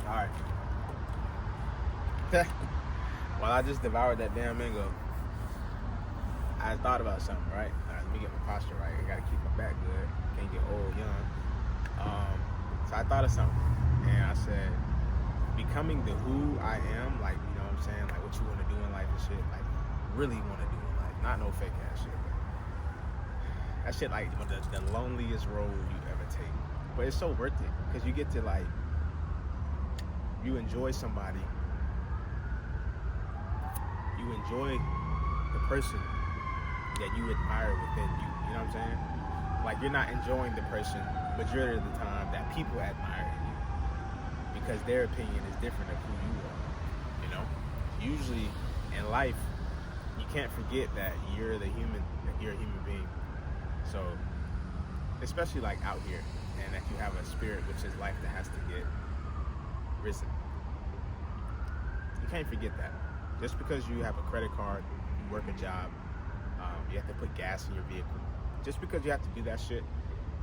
Alright. While I just devoured that damn mango, I thought about something, right? Alright, let me get my posture right. I gotta keep my back good. Can't get old young. So I thought of something, and I said, becoming the who I am, like, you know what I'm saying? Like, what you want to do in life and shit, like, really want to do in life. Not no fake ass shit, but that shit, like, the loneliest road you ever take. But it's so worth it, because you get to, like, you enjoy somebody. You enjoy the person that you admire within you. You know what I'm saying? Like, you're not enjoying the person majority of the time that people admire in you, because their opinion is different of who you are. You know? Usually in life, you can't forget that you're a human being. So, especially like out here, and that you have a spirit, which is life, that has to get risen. You can't forget that. Just because you have a credit card, you work a job, you have to put gas in your vehicle. Just because you have to do that shit,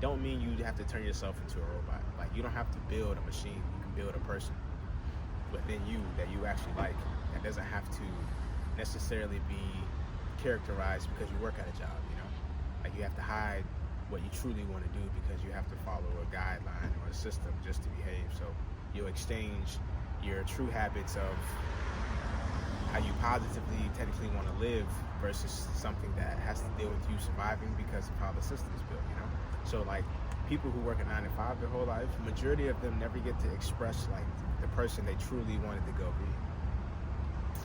don't mean you have to turn yourself into a robot. Like, you don't have to build a machine. You can build a person within you that you actually like. That doesn't have to necessarily be characterized because you work at a job, you know? Like, you have to hide what you truly want to do because you have to follow a guideline or a system just to behave. So you'll exchange your true habits of how you positively, technically want to live versus something that has to deal with you surviving because of how the system is built, you know? So, like, people who work a 9 to 5 their whole life, majority of them never get to express, like, the person they truly wanted to go be.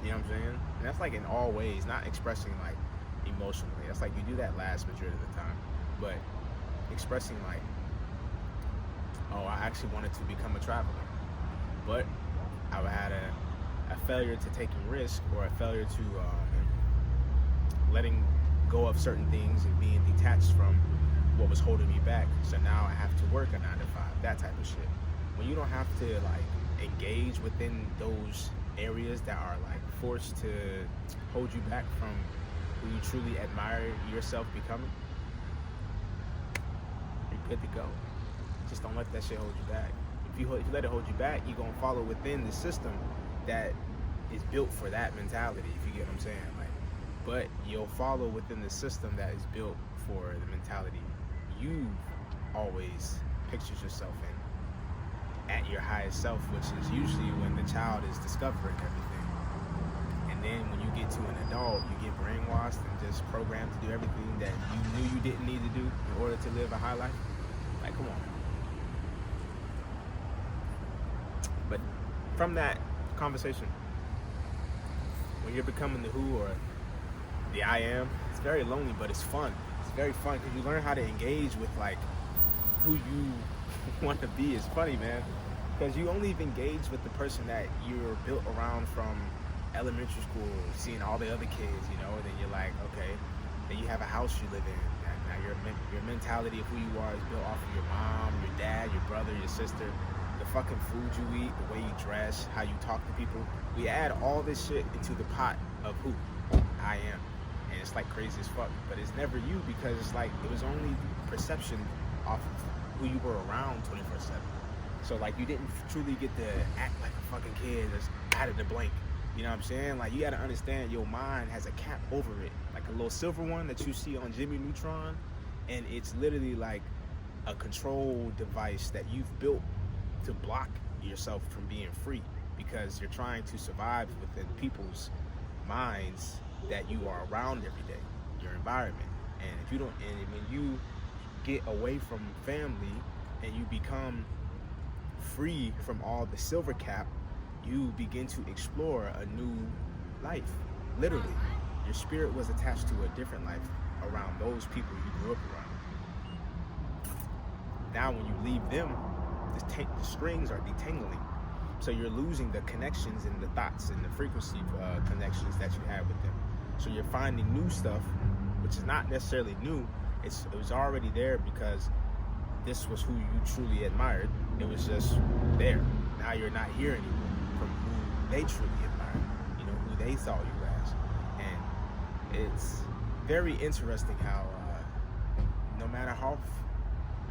You know what I'm saying? And that's, like, in all ways, not expressing, like, emotionally. That's like, you do that last majority of the time. But expressing, like, oh, I actually wanted to become a traveler, but I had a failure to taking risk, or a failure to letting go of certain things and being detached from what was holding me back. So now I have to work a 9 to 5, that type of shit. When you don't have to, like, engage within those areas that are, like, forced to hold you back from who you truly admire yourself becoming, you're good to go. Just don't let that shit hold you back. If you let it hold you back, you're gonna follow within the system that is built for that mentality, if you get what I'm saying. Like, but you'll follow within the system that is built for the mentality you always pictures yourself in at your highest self, which is usually when the child is discovering everything. And then when you get to an adult, you get brainwashed and just programmed to do everything that you knew you didn't need to do in order to live a high life. Like, come on. But from that conversation, when you're becoming the who or the I am, it's very lonely, but it's fun. It's very fun because you learn how to engage with, like, who you want to be. It's funny, man, because you only engage with the person that you're built around from elementary school, seeing all the other kids, you know. And then you're like, okay, then you have a house you live in. Now your mentality of who you are is built off of your mom, your dad, your brother, your sister, the fucking food you eat, the way you dress, how you talk to people. We add all this shit into the pot of who I am. And it's like crazy as fuck, but it's never you, because it's like, it was only perception off of who you were around 24/7. So, like, you didn't truly get to act like a fucking kid that's out of the blank. You know what I'm saying? Like, you gotta understand, your mind has a cap over it, like a little silver one that you see on Jimmy Neutron, and it's literally like a control device that you've built to block yourself from being free, because you're trying to survive within people's minds that you are around every day, your environment. And if you don't, and when you get away from family and you become free from all the silver cap, you begin to explore a new life. Literally, your spirit was attached to a different life around those people you grew up around. Now when you leave them, the strings are detangling. So you're losing the connections and the thoughts and the frequency connections that you had with them. So you're finding new stuff, which is not necessarily new. It was already there, because this was who you truly admired. It was just there. Now you're not here anymore from who they truly admired, you know, who they saw you as. And it's very interesting how no matter how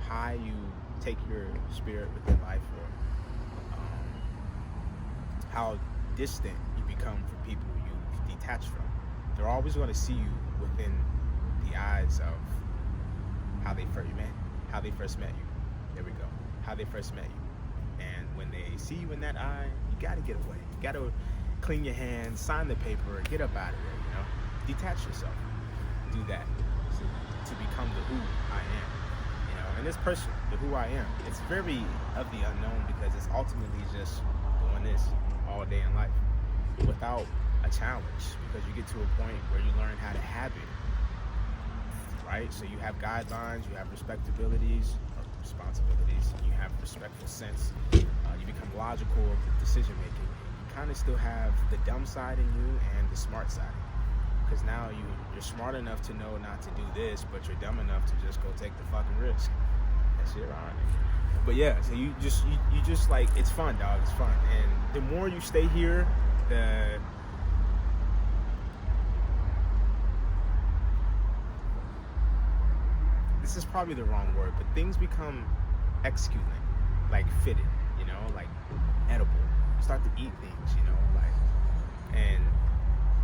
high you take your spirit within life, or how distant you become from people you've detached from. They're always going to see you within the eyes of how they first met you. There we go. How they first met you. And when they see you in that eye, you got to get away. You got to clean your hands, sign the paper, and get up out of there, Detach yourself. Do that to become the who I am. And this person, the who I am, it's very of the unknown because it's ultimately just doing this all day in life without a challenge, because you get to a point where you learn how to have it, right? So you have guidelines, you have responsibilities, you have respectful sense, you become logical with decision making. You kind of still have the dumb side in you and the smart side, because now you're smart enough to know not to do this, but you're dumb enough to just go take the fucking risk. That shit ironic. But yeah, so you just like, it's fun, dog. It's fun, and the more you stay here, this is probably the wrong word, but things become executing, like fitted, like edible. You start to eat things, and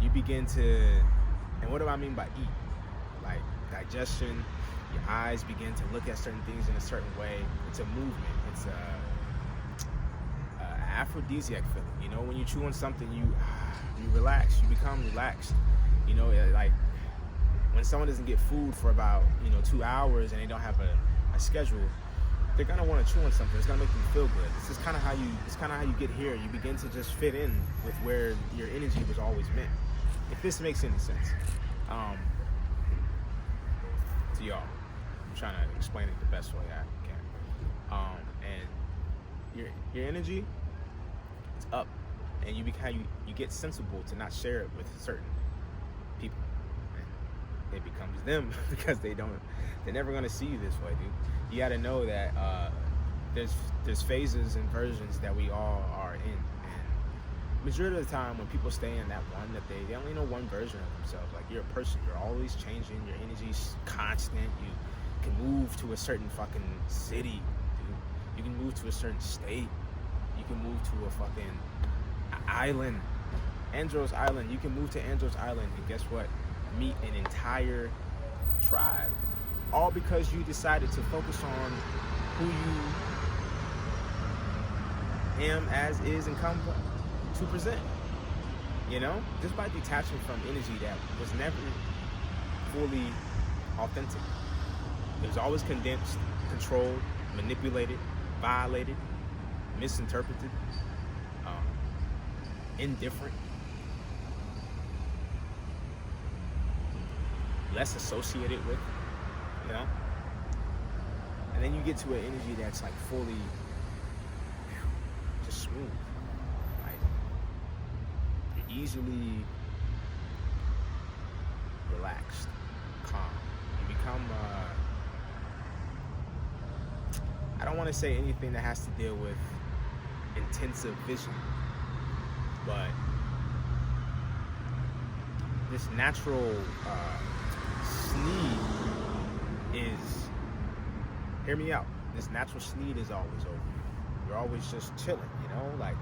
you begin to, and what do I mean by eat? Like digestion, your eyes begin to look at certain things in a certain way. It's a movement. It's a aphrodisiac feeling. When you chew on something, you relax. You become relaxed. Like when someone doesn't get food for about 2 hours and they don't have a schedule, they're gonna want to chew on something. It's gonna make them feel good. This is kind of how you get here. You begin to just fit in with where your energy was always meant. If this makes any sense, to y'all, I'm trying to explain it the best way I can. And your energy, it's up, and you get sensible to not share it with certain people. It becomes them because they're never gonna see you this way, dude. You gotta know that there's phases and versions that we all are in, and majority of the time when people stay in that one, that they only know one version of themselves. Like, you're a person, you're always changing, your energy's constant. You can move to a certain fucking city, dude. You can move to a certain state. You can move to a fucking island, Andros Island. You can move to Andros Island, and guess what? Meet an entire tribe, all because you decided to focus on who you am as is and come to present, just by detaching from energy that was never fully authentic. It was always condensed, controlled, manipulated, violated, misinterpreted, indifferent, less associated with, and then you get to an energy that's like fully just smooth, like you're easily relaxed, calm. You become I don't want to say anything that has to deal with intensive vision, but this natural sneed is, hear me out, this natural sneed is always over you. You're always just chilling, like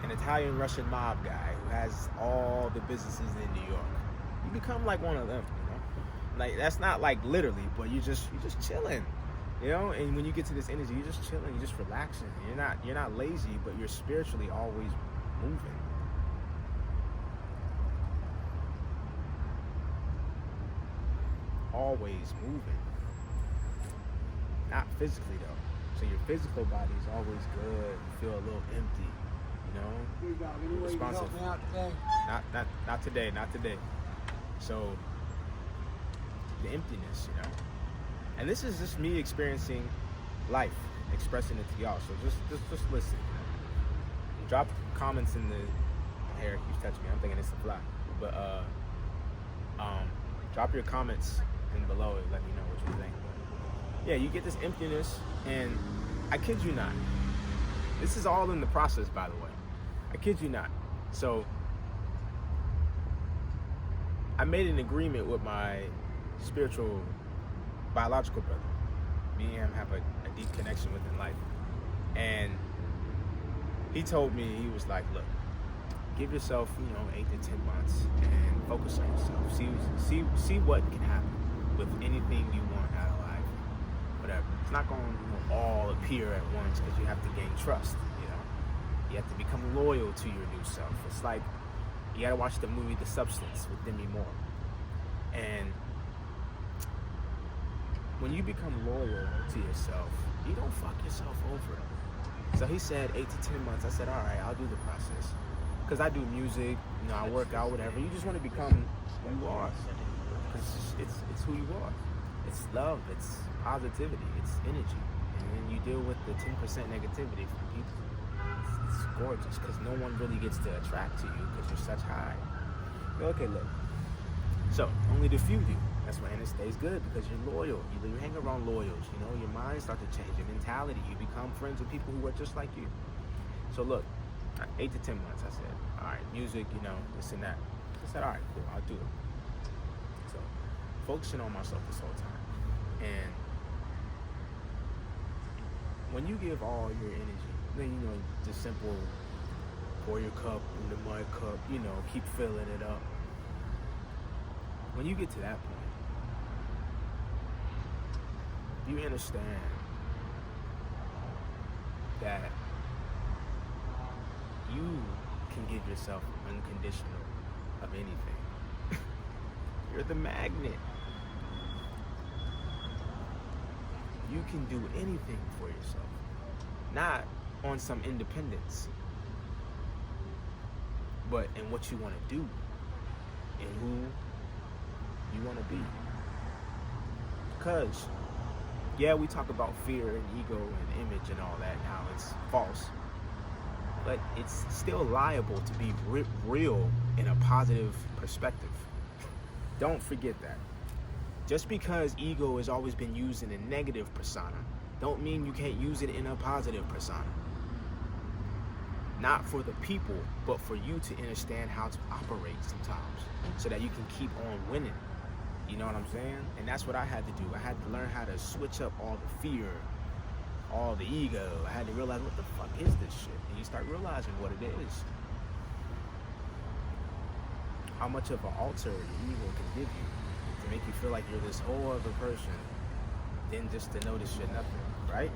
an Italian Russian mob guy who has all the businesses in New York. You become like one of them, like that's not like literally, but you're just chilling, and when you get to this energy, you're just chilling, you're just relaxing. You're not lazy, but you're spiritually always moving. Always moving, not physically though. So your physical body is always good. You feel a little empty, responsive. Not today. So the emptiness, and this is just me experiencing life, expressing it to y'all. So just listen. Drop comments in the hair keeps touching me. I'm thinking it's a fly, but drop your comments in below and let me know what you think. Yeah, you get this emptiness, and I kid you not, this is all in the process, by the way. I kid you not. So I made an agreement with my spiritual biological brother. Me and him have a deep connection within life, and he told me, he was like, look, give yourself, 8 to 10 months and focus on yourself. See what can happen with anything you want out of life. Whatever. It's not going to all appear at once because you have to gain trust. You have to become loyal to your new self. It's like you gotta watch the movie The Substance with Demi Moore. And when you become loyal to yourself, you don't fuck yourself over. So he said 8 to 10 months. I said, all right, I'll do the process. Because I do music, I work out, whatever. You just want to become who you are. It's who you are. It's love, it's positivity, it's energy. And then you deal with the 10% negativity from people. It's gorgeous because no one really gets to attract to you because you're such high. Okay, look. So, only the few do. That's why it stays good because you're loyal. You hang around loyals, your mind starts to change, your mentality. You become friends with people who are just like you. So look, 8 to 10 months, I said, all right, music, this and that. I said, all right, cool, I'll do it. So, focusing on myself this whole time. And when you give all your energy, then, just simple, pour your cup in the mud cup, keep filling it up. When you get to that point, you understand that you can give yourself unconditional of anything. You're the magnet. You can do anything for yourself. Not on some independence, but in what you want to do and who you want to be. Because, yeah, we talk about fear and ego and image and all that, how it's false, but it's still liable to be real in a positive perspective. Don't forget that. Just because ego has always been used in a negative persona, don't mean you can't use it in a positive persona. Not for the people, but for you to understand how to operate sometimes so that you can keep on winning. You know what I'm saying? And that's what I had to do. I had to learn how to switch up all the fear, all the ego. I had to realize, what the fuck is this shit? And you start realizing what it is. How much of an altar the ego can give you to make you feel like you're this whole other person than just to know this shit nothing, right?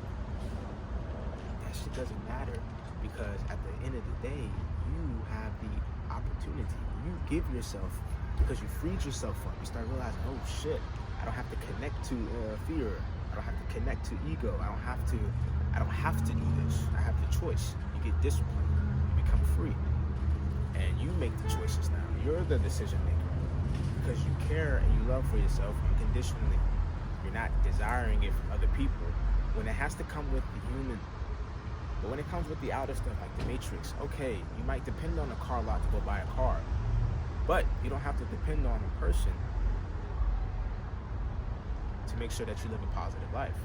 That shit doesn't matter because at the end of the day, you have the opportunity. You give yourself, because you freed yourself up, you start realizing, oh shit, I don't have to connect to fear. I don't have to connect to ego. I don't have to do this. I have the choice. You get disciplined. You become free. And you make the choices now. You're the decision maker. Because you care and you love for yourself unconditionally. You're not desiring it from other people. When it has to come with the human. But when it comes with the outer stuff, like the Matrix, okay, you might depend on a car lot to go buy a car. But you don't have to depend on a person to make sure that you live a positive life.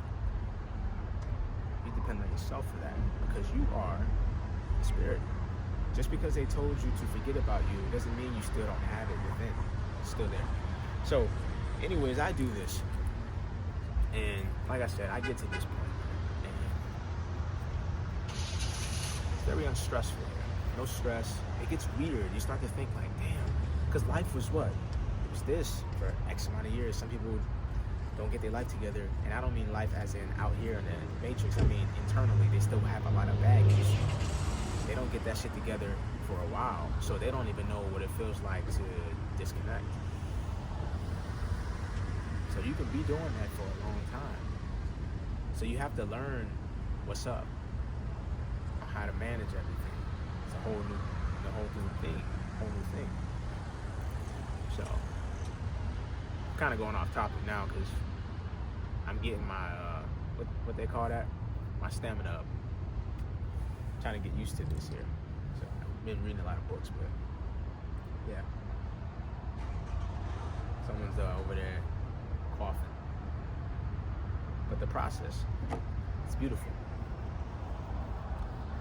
You depend on yourself for that because you are the spirit. Just because they told you to forget about you, it doesn't mean you still don't have it within. It's still there. So, anyways, I do this. And like I said, I get to this point. And it's very unstressful. No stress. It gets weird. You start to think like, damn, because life was what? It was this for X amount of years. Some people don't get their life together. And I don't mean life as in out here in the Matrix. I mean internally, they still have a lot of baggage. They don't get that shit together for a while, so they don't even know what it feels like to disconnect. So you can be doing that for a long time. So you have to learn what's up, how to manage everything. It's a whole new thing. So, I'm kind of going off topic now because I'm getting my what they call that, my stamina up. Trying to get used to this here. So I've been reading a lot of books, but yeah. Someone's over there coughing. But the process, it's beautiful.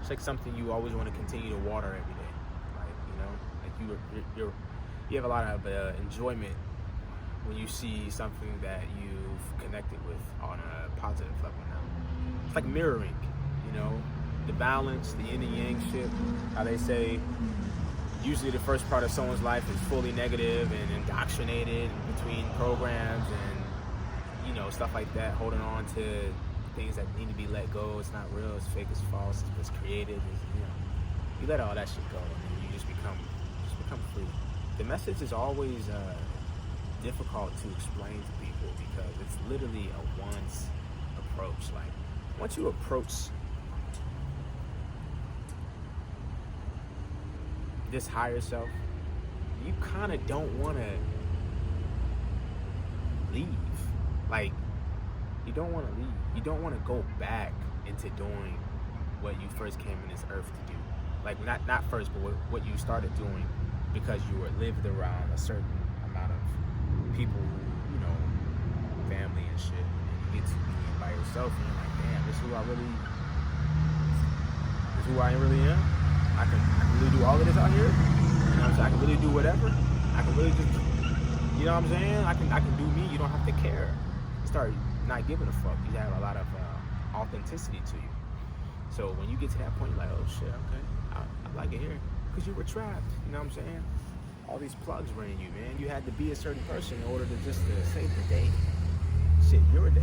It's like something you always want to continue to water every day. Like, you have a lot of enjoyment when you see something that you've connected with on a positive level now. It's like mirroring, the balance, the yin and yang shit, how they say usually the first part of someone's life is fully negative and indoctrinated between programs and, you know, stuff like that, holding on to things that need to be let go. It's not real, it's fake, it's false, it's created. It's, you know, you let all that shit go and you just become free. The message is always difficult to explain to people because it's literally a once approach. Like, once you approach this higher self, you kind of don't want to leave. Like, you don't want to leave. You don't want to go back into doing what you first came in this earth to do. Like, not first, but what you started doing because you were lived around a certain amount of people, you know, family and shit. And you get to be by yourself and you're like, damn, this is who I really am. I can really do all of this out here. You know what I'm saying? I can really do whatever. I can really just, you know what I'm saying? I can do me. You don't have to care. You start not giving a fuck. You have a lot of authenticity to you. So when you get to that point, you're like, oh shit, okay, I like it here. Because you were trapped, you know what I'm saying? All these plugs were in you, man. You had to be a certain person in order to just save the day. Shit, your day.